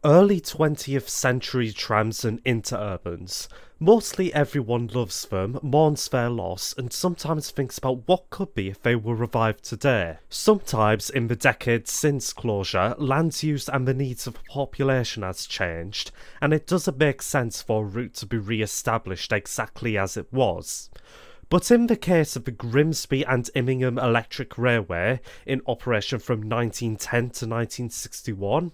Early 20th century trams and interurbans. Mostly everyone loves them, mourns their loss, and sometimes thinks about what could be if they were revived today. Sometimes, in the decades since closure, land use and the needs of the population has changed, and it doesn't make sense for a route to be re-established exactly as it was. But in the case of the Grimsby and Immingham Electric Railway, in operation from 1910 to 1961,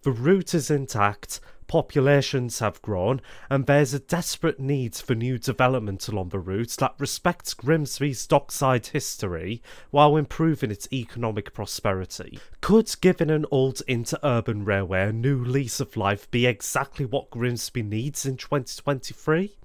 the route is intact, populations have grown, and there's a desperate need for new development along the route that respects Grimsby's dockside history while improving its economic prosperity. Could giving an old interurban railway a new lease of life be exactly what Grimsby needs in 2023?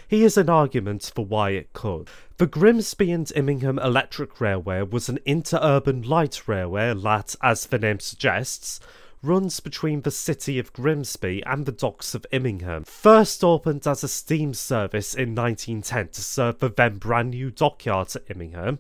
Here's an argument for why it could. The Grimsby and Immingham Electric Railway was an interurban light railway that, as the name suggests, runs between the city of Grimsby and the docks of Immingham. First opened as a steam service in 1910 to serve the then brand new dockyard at Immingham,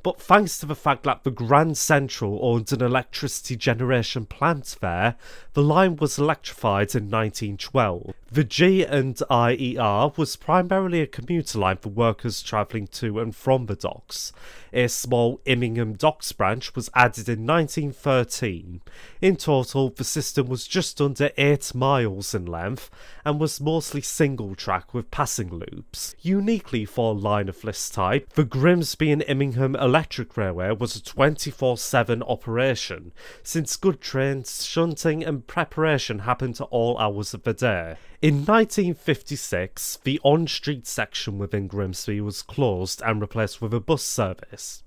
but thanks to the fact that the Grand Central owned an electricity generation plant there, the line was electrified in 1912. The G&IER was primarily a commuter line for workers travelling to and from the docks. A small Immingham Docks branch was added in 1913. In total, the system was just under 8 miles in length and was mostly single track with passing loops. Uniquely for a line of this type, the Grimsby and Immingham Electric Railway was a 24/7 operation, since good trains, shunting and preparation happened at all hours of the day. In 1956, the on-street section within Grimsby was closed and replaced with a bus service.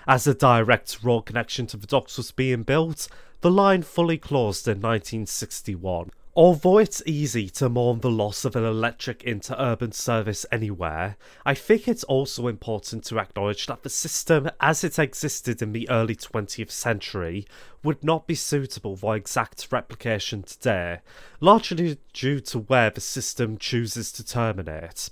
As a direct road connection to the docks was being built, the line fully closed in 1961. Although it's easy to mourn the loss of an electric interurban service anywhere, I think it's also important to acknowledge that the system as it existed in the early 20th century would not be suitable for exact replication today, largely due to where the system chooses to terminate.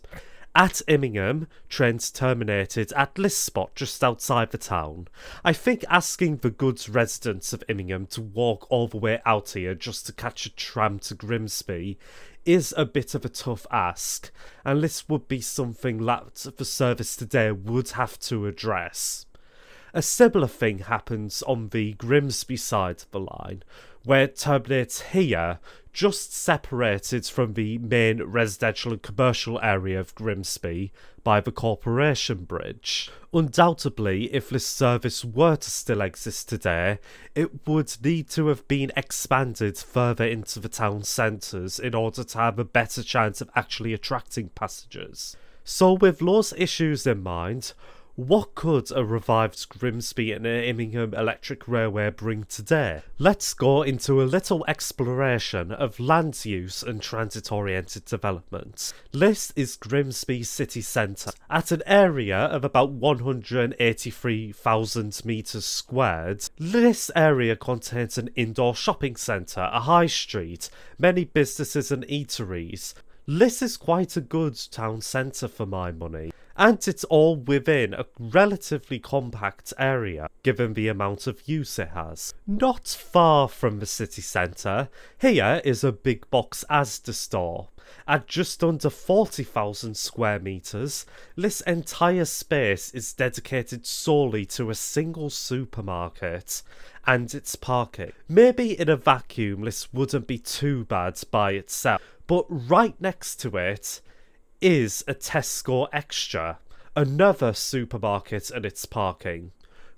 At Immingham, trains terminated at this spot just outside the town. I think asking the good residents of Immingham to walk all the way out here just to catch a tram to Grimsby is a bit of a tough ask, and this would be something that the service today would have to address. A similar thing happens on the Grimsby side of the line, where it terminates here, just separated from the main residential and commercial area of Grimsby by the Corporation Bridge. Undoubtedly, if this service were to still exist today, it would need to have been expanded further into the town centres in order to have a better chance of actually attracting passengers. So with those issues in mind, what could a revived Grimsby and Immingham Electric Railway bring today? Let's go into a little exploration of land use and transit-oriented development. This is Grimsby city centre. At an area of about 183,000 metres squared, this area contains an indoor shopping centre, a high street, many businesses and eateries. This is quite a good town centre for my money, and it's all within a relatively compact area, given the amount of use it has. Not far from the city centre, here is a big box Asda store. At just under 40,000 square metres, this entire space is dedicated solely to a single supermarket and its parking. Maybe in a vacuum this wouldn't be too bad by itself, but right next to it is a Tesco Extra, another supermarket and its parking.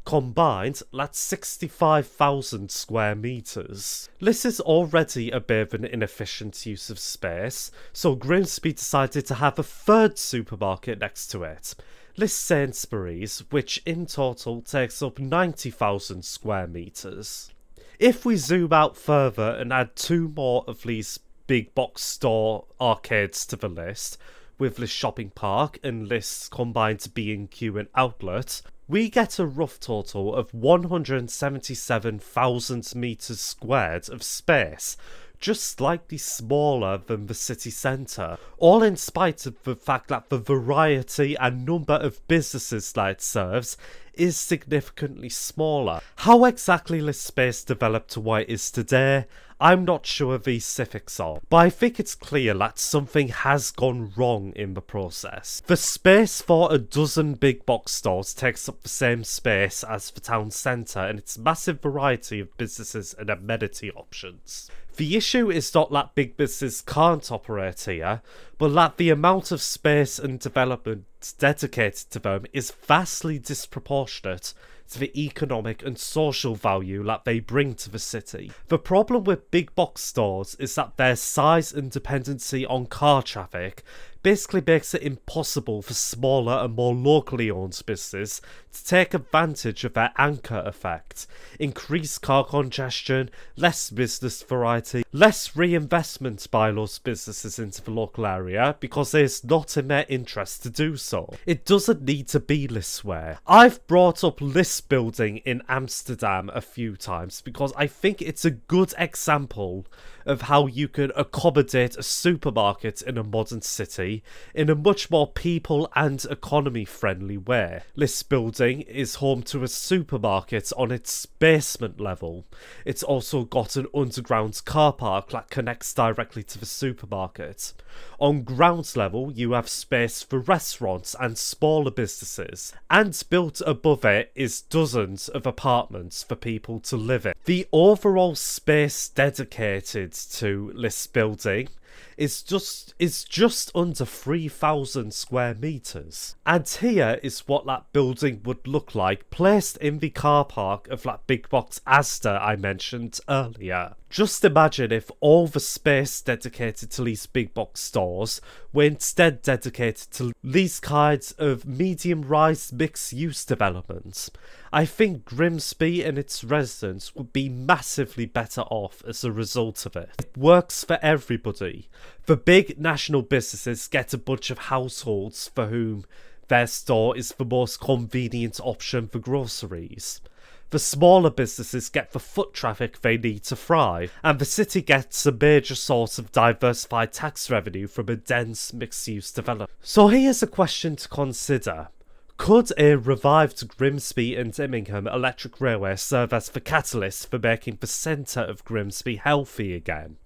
Combined, that's 65,000 square metres. This is already a bit of an inefficient use of space, so Grimsby decided to have a third supermarket next to it. This Sainsbury's, which in total takes up 90,000 square metres. If we zoom out further and add 2 more of these big box store arcades to the list, with this shopping park and this combined B&Q and outlet, we get a rough total of 177,000 metres squared of space, just slightly smaller than the city centre, all in spite of the fact that the variety and number of businesses that it serves is significantly smaller. How exactly this space developed to what it is today, I'm not sure these civics are, but I think it's clear that something has gone wrong in the process. The space for a dozen big box stores takes up the same space as the town centre and its massive variety of businesses and amenity options. The issue is not that big businesses can't operate here, but that the amount of space and development dedicated to them is vastly disproportionate to the economic and social value that they bring to the city. The problem with big box stores is that their size and dependency on car traffic basically makes it impossible for smaller and more locally owned businesses to take advantage of their anchor effect. Increased car congestion, less business variety, less reinvestment by those businesses into the local area because it is not in their interest to do so. It doesn't need to be this way. I've brought up list building in Amsterdam a few times because I think it's a good example of how you can accommodate a supermarket in a modern city in a much more people and economy friendly way. List building is home to a supermarket on its basement level. It's also got an underground car park that connects directly to the supermarket. On ground level you have space for restaurants and smaller businesses, and built above it is dozens of apartments for people to live in. The overall space dedicated to list building is just under 3,000 square meters. And here is what that building would look like placed in the car park of that big box Asda I mentioned earlier. Just imagine if all the space dedicated to these big box stores were instead dedicated to these kinds of medium-rise mixed-use developments. I think Grimsby and its residents would be massively better off as a result of it. It works for everybody. The big national businesses get a bunch of households for whom their store is the most convenient option for groceries. The smaller businesses get the foot traffic they need to thrive, and the city gets a major source of diversified tax revenue from a dense mixed-use development. So here's a question to consider. Could a revived Grimsby and Immingham electric railway serve as the catalyst for making the centre of Grimsby healthy again?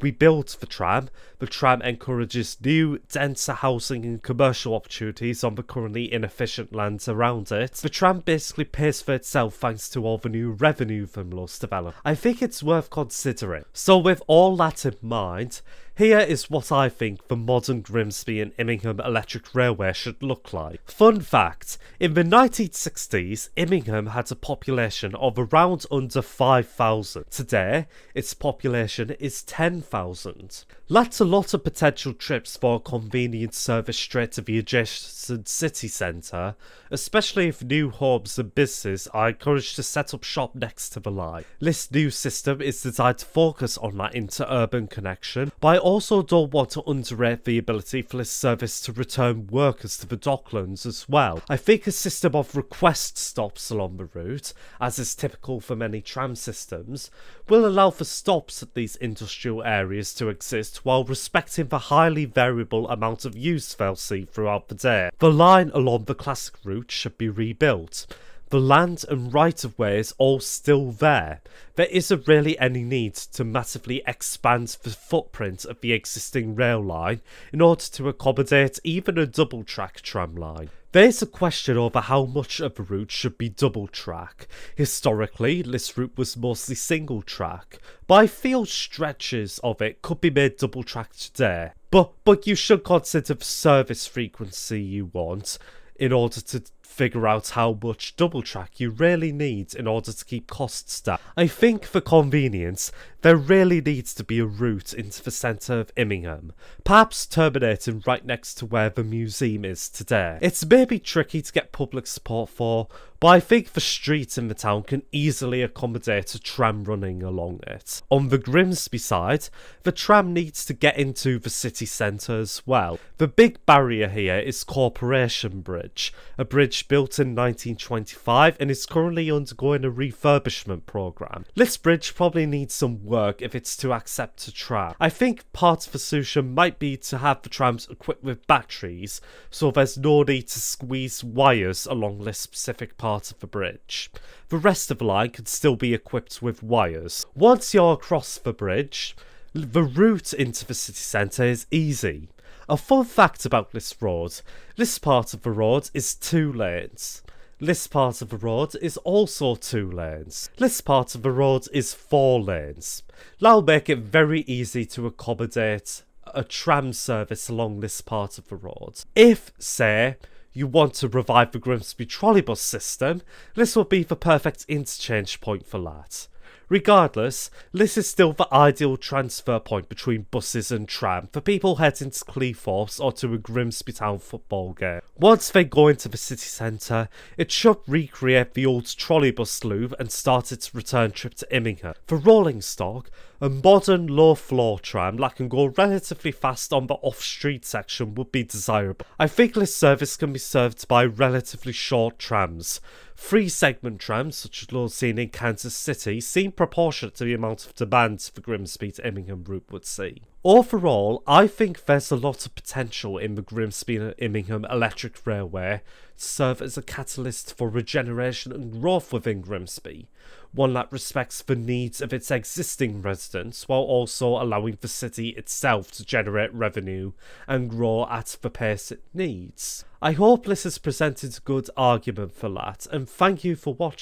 We built the tram encourages new, denser housing and commercial opportunities on the currently inefficient lands around it. The tram basically pays for itself thanks to all the new revenue from those developments. I think it's worth considering. So with all that in mind, here is what I think the modern Grimsby and Immingham electric railway should look like. Fun fact, in the 1960s, Immingham had a population of around under 5,000. Today, its population is 10,000. That's a lot of potential trips for a convenient service straight to the adjacent city centre, especially if new homes and businesses are encouraged to set up shop next to the line. This new system is designed to focus on that inter-urban connection, but I also don't want to underrate the ability for this service to return workers to the docklands as well. I think a system of request stops along the route, as is typical for many tram systems, will allow for stops at these industrial areas to exist while respecting the highly variable amount of use they'll see throughout the day. The line along the classic route should be rebuilt. The land and right-of-way is all still there. There isn't really any need to massively expand the footprint of the existing rail line in order to accommodate even a double-track tram line. There's a question over how much of the route should be double track. Historically, this route was mostly single track, but I feel stretches of it could be made double track today. But you should consider the service frequency you want in order to figure out how much double track you really need in order to keep costs down. I think for convenience, there really needs to be a route into the centre of Immingham, perhaps terminating right next to where the museum is today. It's maybe tricky to get public support for, but I think the street in the town can easily accommodate a tram running along it. On the Grimsby side, the tram needs to get into the city centre as well. The big barrier here is Corporation Bridge, a bridge built in 1925 and is currently undergoing a refurbishment programme. This bridge probably needs some work work if it's to accept a tram. I think part of the solution might be to have the trams equipped with batteries, so there's no need to squeeze wires along this specific part of the bridge. The rest of the line could still be equipped with wires. Once you're across the bridge, the route into the city centre is easy. A fun fact about this road: this part of the road is 2 lanes. This part of the road is also 2 lanes. This part of the road is 4 lanes. That'll make it very easy to accommodate a tram service along this part of the road. If, say, you want to revive the Grimsby trolleybus system, this would be the perfect interchange point for that. Regardless, this is still the ideal transfer point between buses and tram for people heading to Cleethorpes or to a Grimsby Town football game. Once they go into the city centre, it should recreate the old trolleybus loop and start its return trip to Immingham. For rolling stock, a modern low-floor tram that can go relatively fast on the off-street section would be desirable. I think this service can be served by relatively short trams. 3-segment trams, such as those seen in Kansas City, seem proportionate to the amount of demand the Grimsby to Immingham route would see. Overall, I think there's a lot of potential in the Grimsby and Immingham Electric Railway to serve as a catalyst for regeneration and growth within Grimsby, one that respects the needs of its existing residents while also allowing the city itself to generate revenue and grow at the pace it needs. I hope this has presented a good argument for that, and thank you for watching.